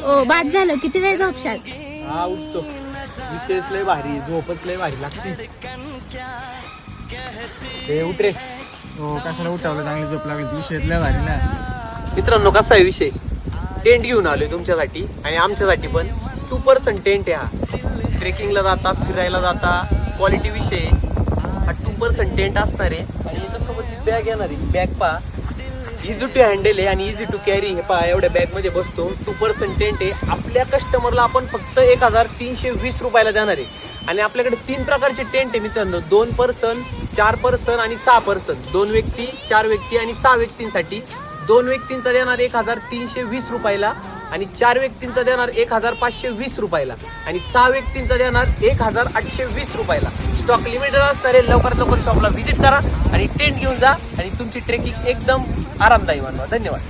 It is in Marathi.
ओ बाद झालं, किती वेळ झोपशाल? हा उठतो. विशेष लय भारी, झोपच लय भारी लागते. ते उठ रे. हो कशाला उठावलं, चांगली झोप लागली. विषय लय भारी ना. मित्रांनो कसा आहे विषय, टेंट घेऊन आलोय तुमच्यासाठी आणि आमच्यासाठी पण. 2% टेंट आहे हा. ट्रेकिंगला जाता, फिरायला जाता, क्वालिटी विषय हा 2% टेंट असणार आहे. आणि याच्यासोबत बॅग येणार आहे. बॅग पहा, इझी टू हँडल आहे आणि इझी टू कॅरी. हे पहा एवढ्या बॅगमध्ये बसतो. 2% टेंट आहे. आपल्या कस्टमरला आपण फक्त 1320 रुपयाला देणार आहे. आणि आपल्याकडे 3 प्रकारचे टेंट आहे मित्रांनो. 2 पर्सन, 4 पर्सन आणि 6 पर्सन. 2 व्यक्ती, 4 व्यक्ती आणि 6 व्यक्तींसाठी. 2 व्यक्तींचा देणार 1320 रुपयाला आणि 4 व्यक्तींचा देणार 1520 रुपयाला आणि 6 व्यक्तींचा देणार 1820 रुपयाला. स्टॉक लिमिटेड असणार आहे. लवकरात लवकर शॉपला व्हिजिट करा आणि टेंट घेऊन जा आणि तुमची ट्रेकिंग एकदम आरामदायी बनवा. धन्यवाद.